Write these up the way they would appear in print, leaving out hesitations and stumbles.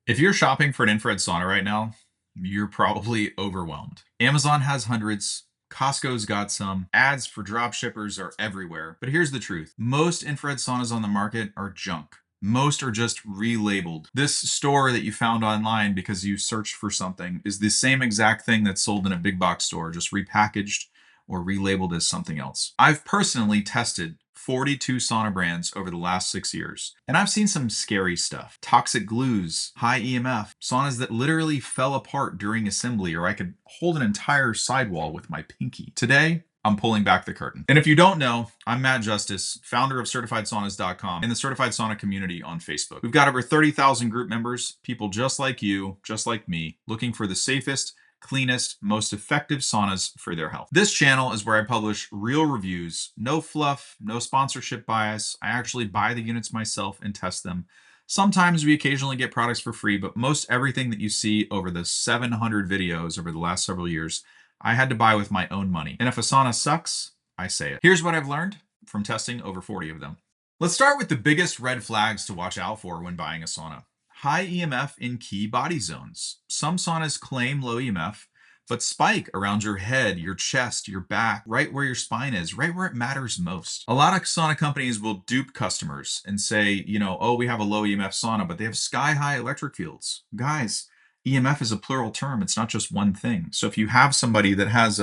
If you're shopping for an infrared sauna right now, you're probably overwhelmed. Amazon has hundreds. Costco's got some. Ads for drop shippers are everywhere. But here's the truth. Most infrared saunas on the market are junk. Most are just relabeled. This store that you found online because you searched for something is the same exact thing that's sold in a big box store, just repackaged or relabeled as something else. I've personally tested 42 sauna brands over the last 6 years. And I've seen some scary stuff. Toxic glues, high EMF, saunas that literally fell apart during assembly, or I could hold an entire sidewall with my pinky. Today, I'm pulling back the curtain. And if you don't know, I'm Matt Justice, founder of CertifiedSaunas.com and the Certified Sauna community on Facebook. We've got over 30,000 group members, people just like you, just like me, looking for the safest, cleanest, most effective saunas for their health. This channel is where I publish real reviews, no fluff, no sponsorship bias. I actually buy the units myself and test them. Sometimes we occasionally get products for free, but most everything that you see over the 700 videos over the last several years, I had to buy with my own money. And if a sauna sucks, I say it. Here's what I've learned from testing over 40 of them. Let's start with the biggest red flags to watch out for when buying a sauna. High EMF in key body zones. Some saunas claim low EMF, but spike around your head, your chest, your back, right where your spine is, right where it matters most. A lot of sauna companies will dupe customers and say, oh, we have a low EMF sauna, but they have sky high electric fields. Guys, EMF is a plural term. It's not just one thing. So if you have somebody that has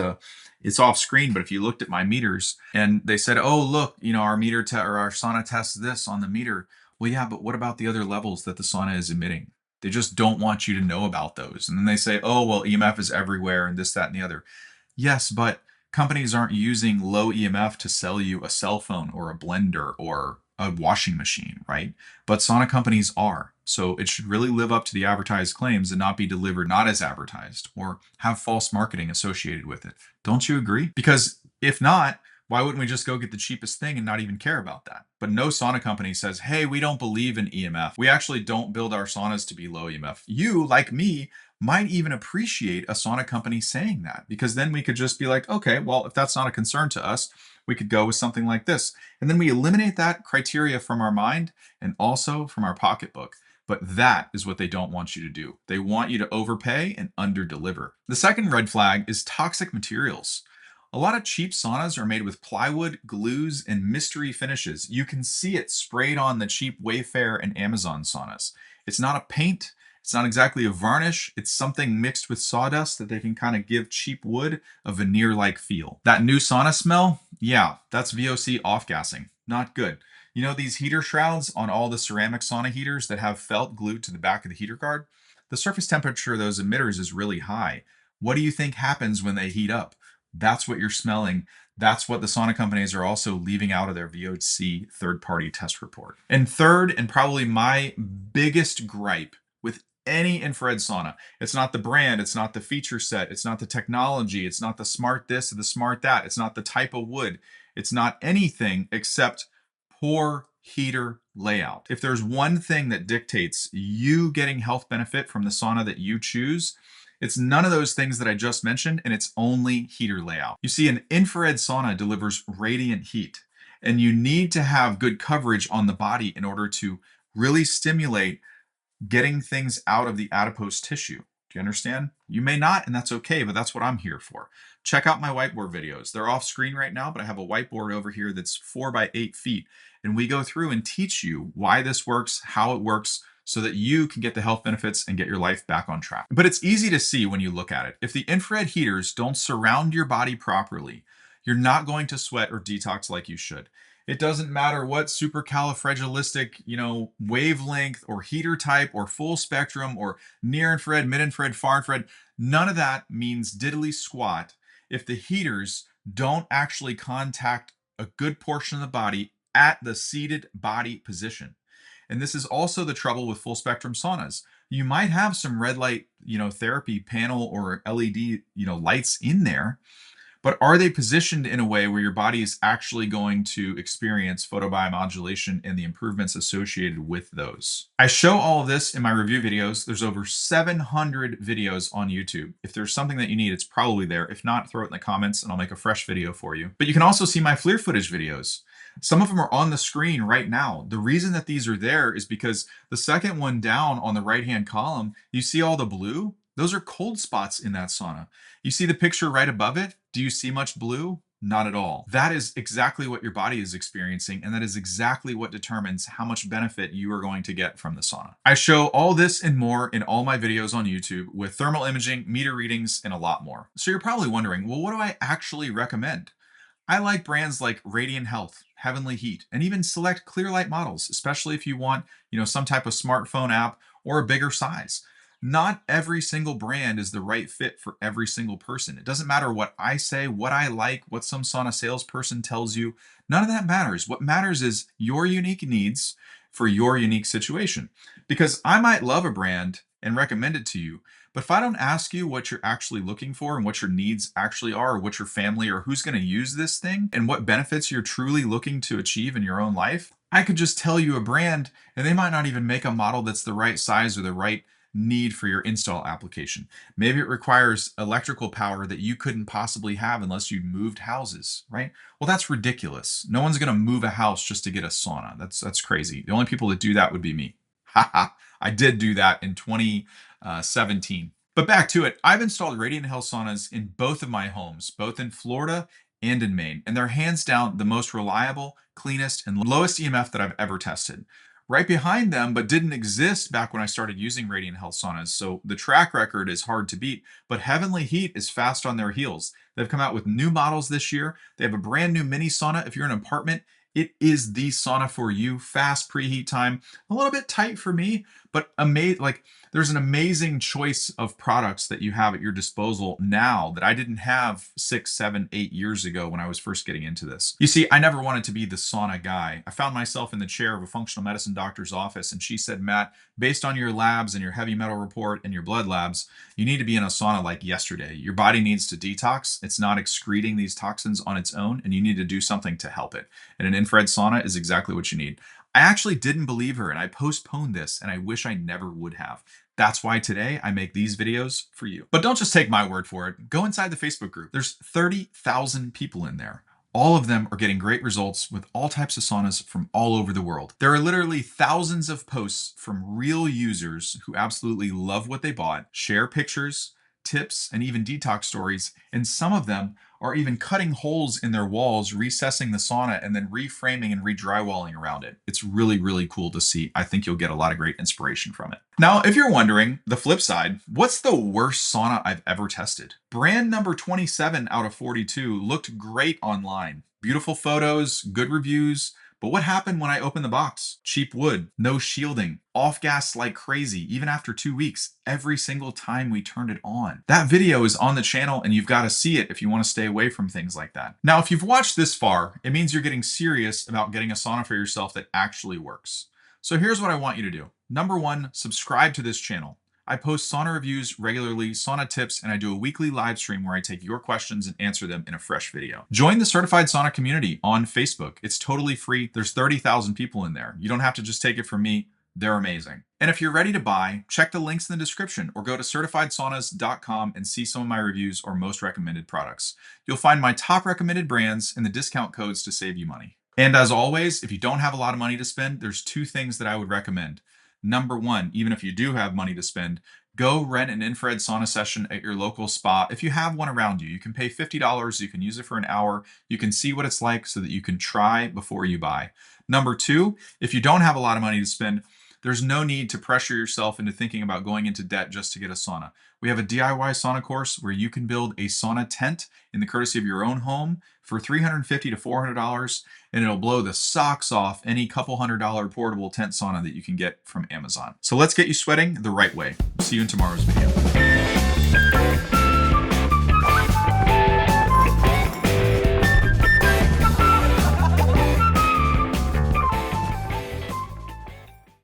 it's off screen, but if you looked at my meters and they said, oh, look, our meter or our sauna tests this on the meter. Well, yeah, but what about the other levels that the sauna is emitting? They just don't want you to know about those. And then they say, oh, well, EMF is everywhere and this, that, and the other. Yes, but companies aren't using low EMF to sell you a cell phone or a blender or a washing machine, right? But sauna companies are. So it should really live up to the advertised claims and not be delivered not as advertised or have false marketing associated with it. Don't you agree? Because if not, why wouldn't we just go get the cheapest thing and not even care about that? But no sauna company says, hey, we don't believe in EMF. We actually don't build our saunas to be low EMF. You, like me, might even appreciate a sauna company saying that, because then we could just be like, okay, well, if that's not a concern to us, we could go with something like this. And then we eliminate that criteria from our mind and also from our pocketbook. But that is what they don't want you to do. They want you to overpay and underdeliver. The second red flag is toxic materials. A lot of cheap saunas are made with plywood, glues, and mystery finishes. You can see it sprayed on the cheap Wayfair and Amazon saunas. It's not a paint. It's not exactly a varnish. It's something mixed with sawdust that they can kind of give cheap wood a veneer-like feel. That new sauna smell? Yeah, that's VOC off-gassing. Not good. These heater shrouds on all the ceramic sauna heaters that have felt glued to the back of the heater guard? The surface temperature of those emitters is really high. What do you think happens when they heat up? That's what you're smelling. That's what the sauna companies are also leaving out of their VOC third-party test report. And third, and probably my biggest gripe with any infrared sauna, it's not the brand, it's not the feature set, it's not the technology, it's not the smart this or the smart that, it's not the type of wood, it's not anything except poor heater layout. If there's one thing that dictates you getting health benefit from the sauna that you choose, it's none of those things that I just mentioned, and it's only heater layout. You see, an infrared sauna delivers radiant heat, and you need to have good coverage on the body in order to really stimulate getting things out of the adipose tissue. Do you understand? You may not, and that's okay, but that's what I'm here for. Check out my whiteboard videos. They're off screen right now, but I have a whiteboard over here that's 4 by 8 feet, and we go through and teach you why this works, how it works, so that you can get the health benefits and get your life back on track. But it's easy to see when you look at it. If the infrared heaters don't surround your body properly, you're not going to sweat or detox like you should. It doesn't matter what supercalifragilistic, wavelength or heater type or full spectrum or near infrared, mid infrared, far infrared. None of that means diddly squat if the heaters don't actually contact a good portion of the body at the seated body position. And this is also the trouble with full spectrum saunas. You might have some red light, therapy panel or LED, lights in there, but are they positioned in a way where your body is actually going to experience photobiomodulation and the improvements associated with those? I show all of this in my review videos. There's over 700 videos on YouTube. If there's something that you need, it's probably there. If not, throw it in the comments and I'll make a fresh video for you. But you can also see my FLIR footage videos. Some of them are on the screen right now. The reason that these are there is because the second one down on the right-hand column, you see all the blue? Those are cold spots in that sauna. You see the picture right above it? Do you see much blue? Not at all. That is exactly what your body is experiencing, and that is exactly what determines how much benefit you are going to get from the sauna. I show all this and more in all my videos on YouTube with thermal imaging, meter readings, and a lot more. So you're probably wondering, well, what do I actually recommend? I like brands like Radiant Health, Heavenly Heat, and even select ClearLight models, especially if you want, some type of smartphone app or a bigger size. Not every single brand is the right fit for every single person. It doesn't matter what I say, what I like, what some sauna salesperson tells you. None of that matters. What matters is your unique needs for your unique situation. Because I might love a brand and recommend it to you, but if I don't ask you what you're actually looking for and what your needs actually are, or what your family or who's going to use this thing and what benefits you're truly looking to achieve in your own life, I could just tell you a brand and they might not even make a model that's the right size or the right need for your install application. Maybe it requires electrical power that you couldn't possibly have unless you moved houses, right? Well, that's ridiculous. No one's going to move a house just to get a sauna. That's crazy. The only people that do that would be me. Haha. I did do that in 2017. But back to it, I've installed Radiant Health saunas in both of my homes, both in Florida and in Maine, and they're hands down the most reliable, cleanest, and lowest EMF that I've ever tested. Right behind them, but didn't exist back when I started using Radiant Health saunas, so the track record is hard to beat, but Heavenly Heat is fast on their heels. They've come out with new models this year. They have a brand new mini sauna. If you're in an apartment, it is the sauna for you. Fast preheat time, a little bit tight for me, but there's an amazing choice of products that you have at your disposal now that I didn't have 6, 7, 8 years ago when I was first getting into this. You see, I never wanted to be the sauna guy. I found myself in the chair of a functional medicine doctor's office, and she said, Matt, based on your labs and your heavy metal report and your blood labs, you need to be in a sauna like yesterday. Your body needs to detox. It's not excreting these toxins on its own, and you need to do something to help it. And an infrared sauna is exactly what you need. I actually didn't believe her, and I postponed this, and I wish I never would have. That's why today I make these videos for you. But don't just take my word for it. Go inside the Facebook group. There's 30,000 people in there. All of them are getting great results with all types of saunas from all over the world. There are literally thousands of posts from real users who absolutely love what they bought, share pictures, tips, and even detox stories, and some of them are even cutting holes in their walls, recessing the sauna, and then reframing and re-drywalling around it. It's really, really cool to see. I think you'll get a lot of great inspiration from it. Now, if you're wondering, the flip side, what's the worst sauna I've ever tested? Brand number 27 out of 42 looked great online. Beautiful photos, good reviews, but what happened when I opened the box? Cheap wood, no shielding, off gas like crazy, even after 2 weeks, every single time we turned it on. That video is on the channel and you've got to see it if you want to stay away from things like that. Now, if you've watched this far, it means you're getting serious about getting a sauna for yourself that actually works. So here's what I want you to do. Number 1, subscribe to this channel. I post sauna reviews regularly, sauna tips, and I do a weekly live stream where I take your questions and answer them in a fresh video. Join the Certified Sauna community on Facebook. It's totally free. There's 30,000 people in there. You don't have to just take it from me. They're amazing. And if you're ready to buy, check the links in the description or go to certifiedsaunas.com and see some of my reviews or most recommended products. You'll find my top recommended brands and the discount codes to save you money. And as always, if you don't have a lot of money to spend, there's 2 things that I would recommend. Number 1, even if you do have money to spend, go rent an infrared sauna session at your local spa. If you have one around you, you can pay $50. You can use it for an hour. You can see what it's like so that you can try before you buy. Number 2, if you don't have a lot of money to spend, there's no need to pressure yourself into thinking about going into debt just to get a sauna. We have a DIY sauna course where you can build a sauna tent in the courtesy of your own home for $350 to $400, and it'll blow the socks off any couple $100 portable tent sauna that you can get from Amazon. So let's get you sweating the right way. See you in tomorrow's video.